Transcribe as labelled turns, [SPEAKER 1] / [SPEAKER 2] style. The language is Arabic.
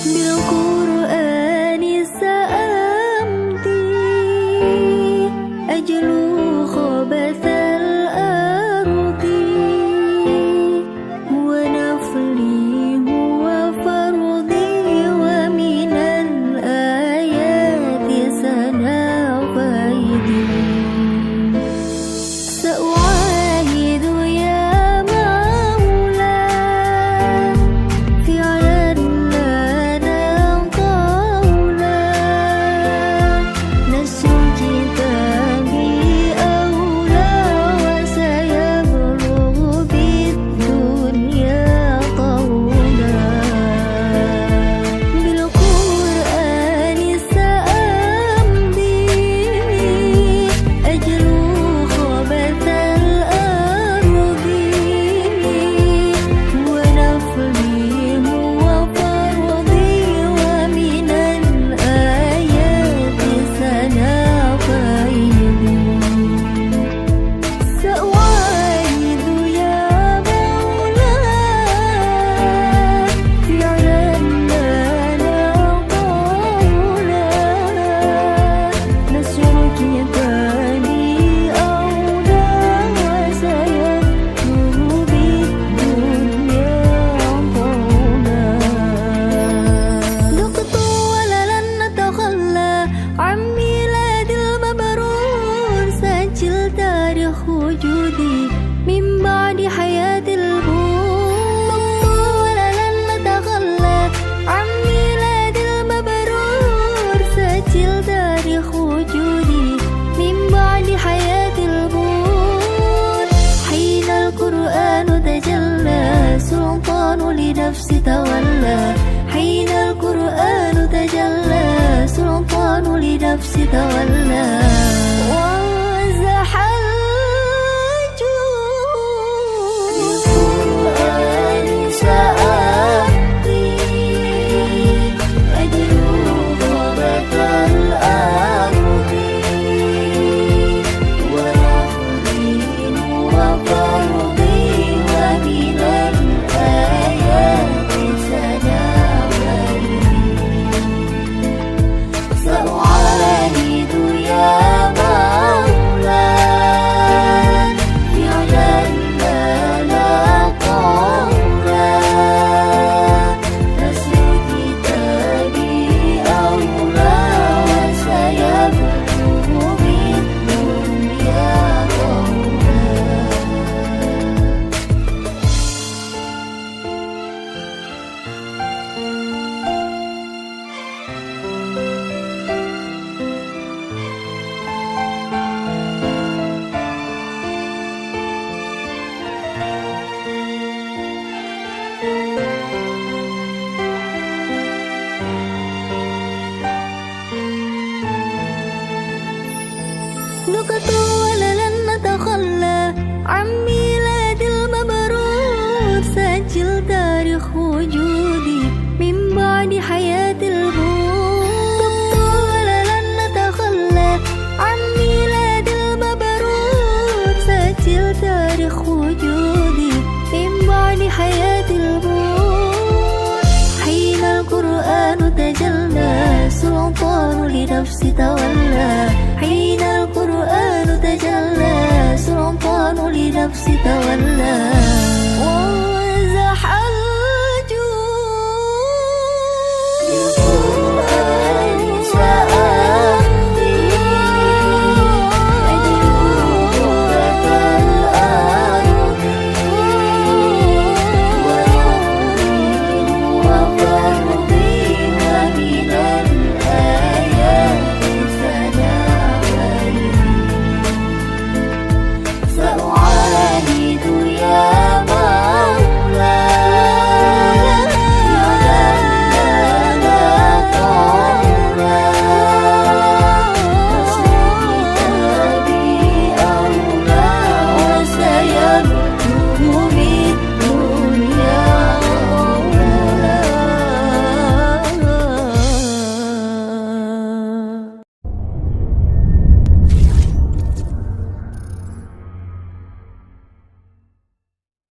[SPEAKER 1] بالقرآن سأمضي أجلو خبث الأرض ونفلي هو فرضي ومن الآيات سنا فيدي سأعاهد يا مولا فعلا لنا قولا نسر كتابي أولى وسيبلغ بالدنيا طولا بالقرآن سأمضي أجلو خبث الأرض ونفلي هو فرضي ومن الآيات سنا فيدي سأعاهد يا مولا فعلا لنا قولا نسر كتابي أولى وسيبلغ بالدنيا طولا نقط ولن نتخلى عن ميلاد المبرور سجل تاريخ وجودي من بعد حياة البور ولن نتخلى عن ميلاد المبرور سجل تاريخ وجودي من بعد حياة البور حين القرآن تجلى سلطان لنفسي تولى حين القرآن تجلى سلطان لنفسي تولى وزح الجود بالقرآن سأمضي أجلو خبث الأرض ونفلي هو فرضي ومن الآيات سنا فيدي سأعاهد يا مولا فعلا لنا قولا نسر كتابي أولى وسيبلغ بالدنيا طولا نقط ولن نتخلى عن ميلاد المبرور سجل تاريخ وجودي من بعد حياة البور ولن نتخلى عن ميلاد المبرور سجل تاريخ وجودي من بعد حياة البور حين القرآن تجلى سلطان لنفسي تولى حين القرآن تجلى سلطان لنفسي تولى وزح